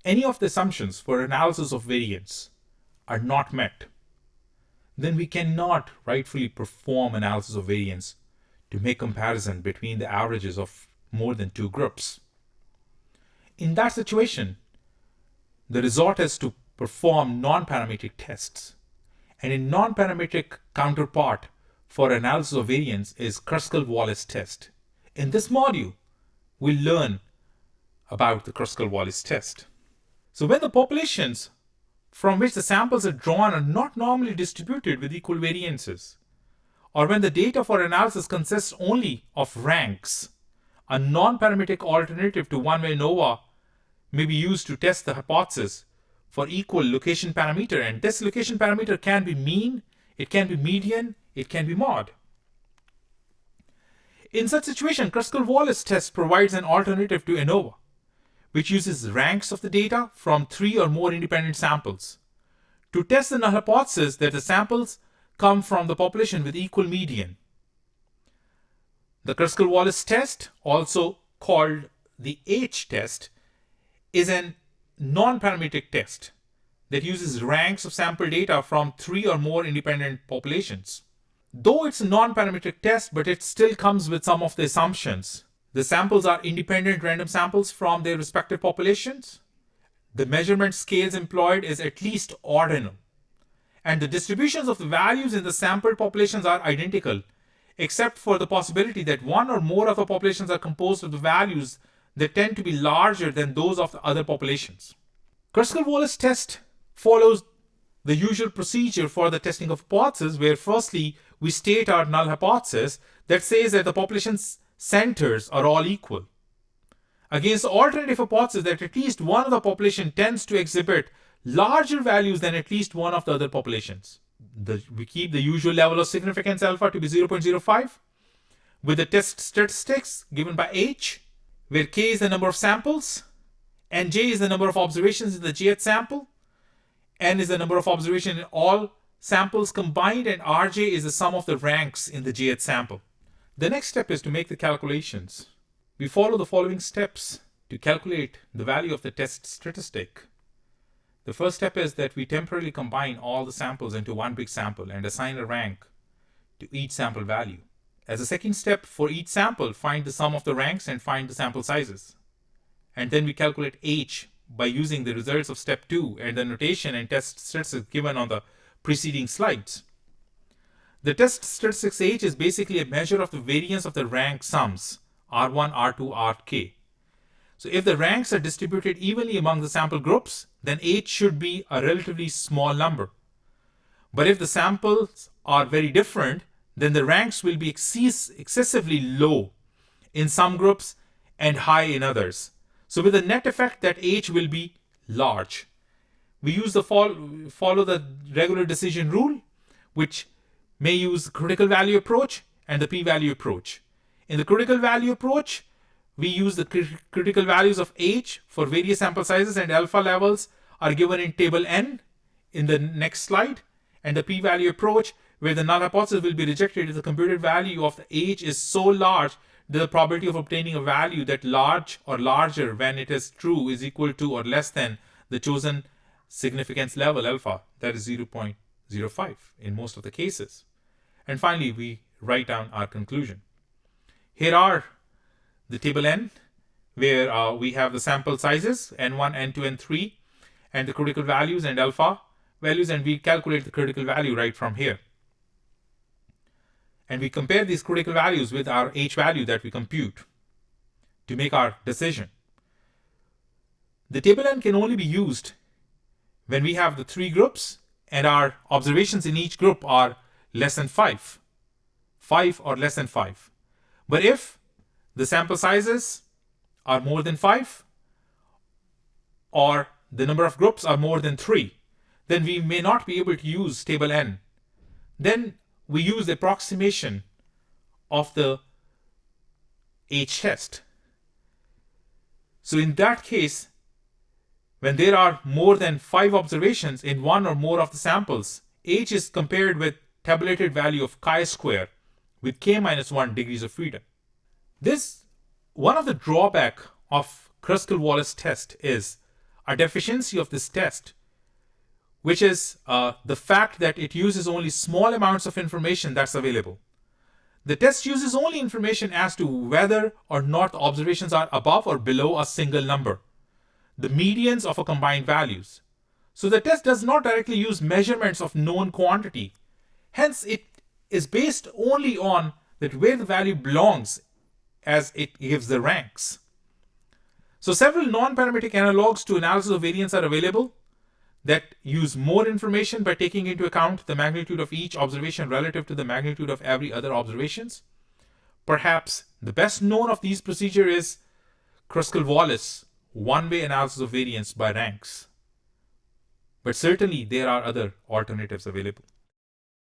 any of the assumptions for analysis of variance are not met, then we cannot rightfully perform analysis of variance to make comparison between the averages of more than two groups. In that situation, the resort is to perform non-parametric tests. And a non-parametric counterpart for analysis of variance is Kruskal Wallis test. In this module, we'll learn about the Kruskal Wallis test. So when the populations from which the samples are drawn are not normally distributed with equal variances, or when the data for analysis consists only of ranks, a non-parametric alternative to one-way ANOVA may be used to test the hypothesis for equal location parameter, and this location parameter can be mean, it can be median, it can be mod. In such situation, Kruskal Wallis test provides an alternative to ANOVA, which uses ranks of the data from 3 or more independent samples to test the null hypothesis that the samples come from the population with equal median. The Kruskal Wallis test, also called the H test, is an non-parametric test that uses ranks of sample data from 3 or more independent populations. Though it's a non-parametric test, but it still comes with some of the assumptions. The samples are independent random samples from their respective populations. The measurement scales employed is at least ordinal. And the distributions of the values in the sampled populations are identical, except for the possibility that one or more of the populations are composed of the values that tend to be larger than those of the other populations. Kruskal Wallis test follows the usual procedure for the testing of hypotheses, where firstly we state our null hypothesis that says that the population's centers are all equal, against the alternative hypothesis that at least one of the population tends to exhibit larger values than at least one of the other populations. We keep the usual level of significance alpha to be 0.05, with the test statistics given by H, where K is the number of samples, and J is the number of observations in the jth sample, N is the number of observations in all samples combined, and Rj is the sum of the ranks in the jth sample. The next step is to make the calculations. We follow the following steps to calculate the value of the test statistic. The first step is that we temporarily combine all the samples into one big sample and assign a rank to each sample value. As a second step, for each sample, find the sum of the ranks and find the sample sizes. And then we calculate H by using the results of step 2 and the notation and test statistics given on the preceding slides. The test statistics H is basically a measure of the variance of the rank sums, R1, R2, Rk. So if the ranks are distributed evenly among the sample groups, then H should be a relatively small number. But if the samples are very different, then the ranks will be excessively low in some groups and high in others. So with the net effect that H will be large. We use the follow the regular decision rule, which may use the critical value approach and the p-value approach. In the critical value approach, we use the critical values of H for various sample sizes, and alpha levels are given in table N in the next slide, and the p-value approach, where the null hypothesis will be rejected if the computed value of the H is so large that the probability of obtaining a value that large or larger when it is true is equal to or less than the chosen significance level alpha, that is 0.05 in most of the cases. And finally, we write down our conclusion. Here are the table N, where we have the sample sizes N1, N2, N3, and the critical values and alpha values, and we calculate the critical value right from here. And we compare these critical values with our H value that we compute to make our decision. The table N can only be used when we have the 3 groups and our observations in each group are less than 5 or less than 5. But if the sample sizes are more than 5 or the number of groups are more than 3, then we may not be able to use table N. Then we use the approximation of the H test. So in that case, when there are more than 5 observations in one or more of the samples, H is compared with tabulated value of chi-square with k-1 degrees of freedom. One of the drawback of Kruskal Wallis test is a deficiency of this test, which is the fact that it uses only small amounts of information that's available. The test uses only information as to whether or not the observations are above or below a single number, the medians of a combined values. So the test does not directly use measurements of known quantity. Hence, it is based only on that where the value belongs as it gives the ranks. So several non-parametric analogs to analysis of variance are available that use more information by taking into account the magnitude of each observation relative to the magnitude of every other observations. Perhaps the best known of these procedures is Kruskal Wallis one-way analysis of variance by ranks. But certainly there are other alternatives available.